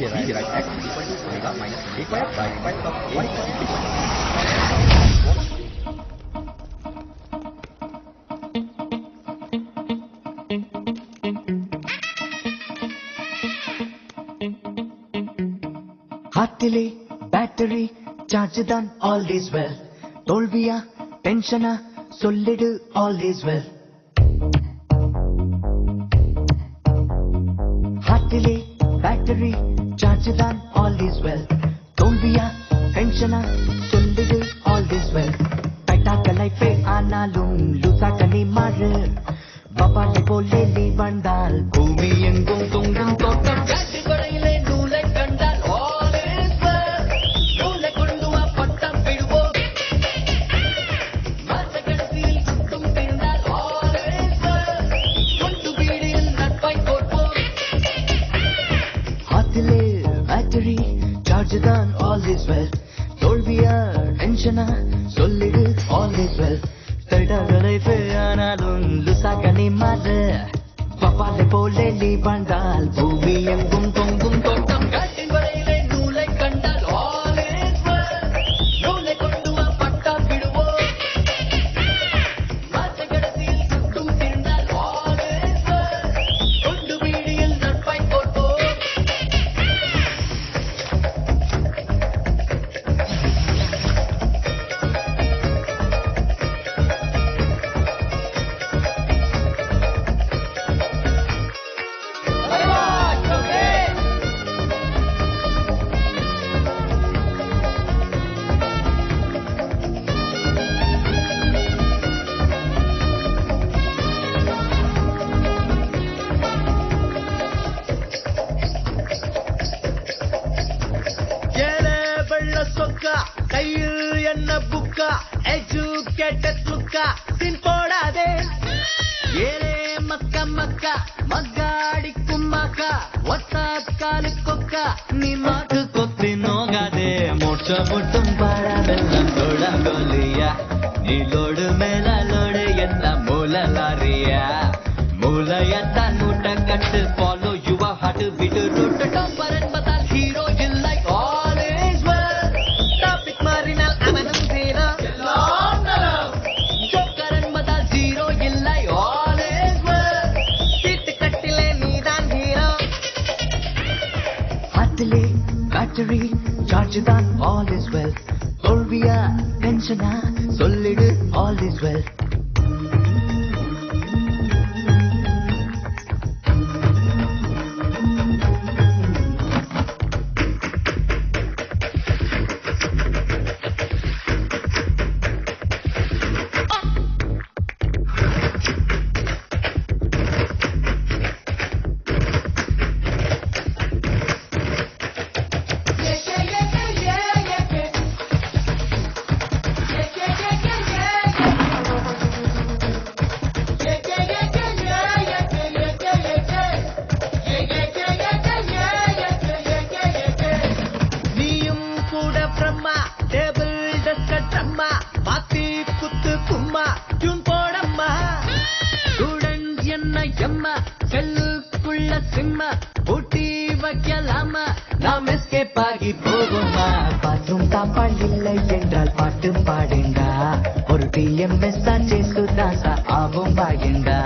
V right x equal to omega minus a square by square root of a plus b. ஹார்ட்டிலே battery charge தான் all is well. தோல்வியா டென்ஷனா சொல்லிடு all is well. ஹார்ட்டிலே battery charge தான் all is well. தோல்வியா டென்ஷனா சொல்லிடு ஆல் இஸ் வெல். டைட்டாக்க லைஃபே ஆனாலும் லூசாக்க நீ மாறு. பபாலை போலே நீ வந்தால் பூமி எங்கும் தொங்கும் தோட்டம். பேட்டரி சார்ஜ் தான் ஆல் இஸ் வெல். தோல்வியா டென்ஷனா சொல்லிடு ஆல் இஸ் வெல். டைட்டாக ஆனாலும் லுசாக நீ மாறு. பப்பாலை போலே நீ வந்தால் பூமி எங்கும் தொங்கும் தோட்டம். காட்டின் வரையிலே நூலை கண்டால் ஆல் இஸ் வெல். நூலை கொண்டு வா பட்டா விடுவோம். மாற்ற கடைசியில் சுட்டும் திருந்தால் ஆல் இஸ் வெல். கொண்டு வீடியில் நட்பாய் போட்டோம். கையில் என்ன புக்கா எஜுகேட்டட் லுக்கா சின் போடாதே. ஏரே மக்கா மக்கா மக்காடிக்கும் மக்கா ஒத்தாக்காலு கொக்கா நீ மாட்டு கொத்தி நோகாதே. மோட்ச முட்டும் பாடாதெல்லாம் தொழங்கொல்லியா. நீலோடு மேலோடு என்ன மூலலாரியா. மூலையத்தான் மூட்டை கட்டு ஃபாலோ யுவா ஹாட்டு விட்டு ரூட்டு டாப்பர் என்பதால் ஹீரோ இல்லை. பேட்டரி சார்ஜ் தான் ஆல் இஸ் வெல். தோல்வியா டென்ஷனா சொல்லிடு ஆல் இஸ் வெல். செல்லுக்குள்ள சிம்ம பூட்டி வைக்கலாமா நாம் எஸ்கேப் ஆகி போகுமா. பாத்ரூம் தாப்பால் இல்லை என்றால் பாட்டு பாடுண்டா. ஒரு டிஎம்எஸ் சுதாசா ஆகும் பாயுண்டா.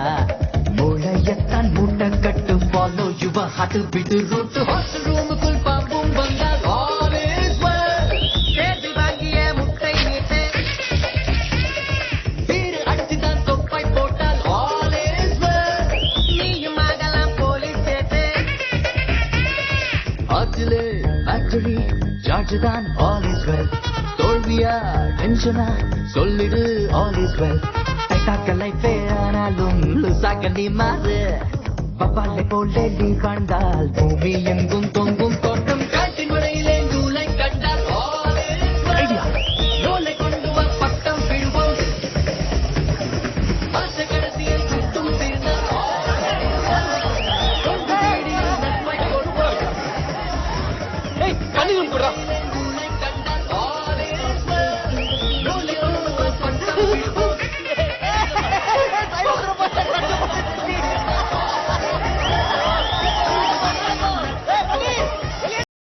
மூளையத்தான் மூட்டை கட்டு ஃபாலோ யுவ ஹாட்டு விடு ரூட்டு. ஹாஸ்டல் ரூமுக்குள் பாம்பும் வந்தால் ஆல் இஸ் வெல். கேட்டு வாங்கிய முட்டை நீட்டு வீடு அடிச்சுதான் தொப்பை போட்டால் ஆல் இஸ் வெல். நீயும் ஆகலாம் போலீஸ் கேட்டு. ஆற்றிலே பேட்டரி சார்ஜ் தான் ஆல் இஸ் வெல். தோல்வியா டென்ஷனா சொல்லிடு ஆல் இஸ் வெல். டைட்டாக்க லைஃபே ஆனாலும் லுசாக்க நீ மாறு. பப்பாலை போலே நீ வாழ்ந்தால் பூமி எங்கும் தொங்கும்.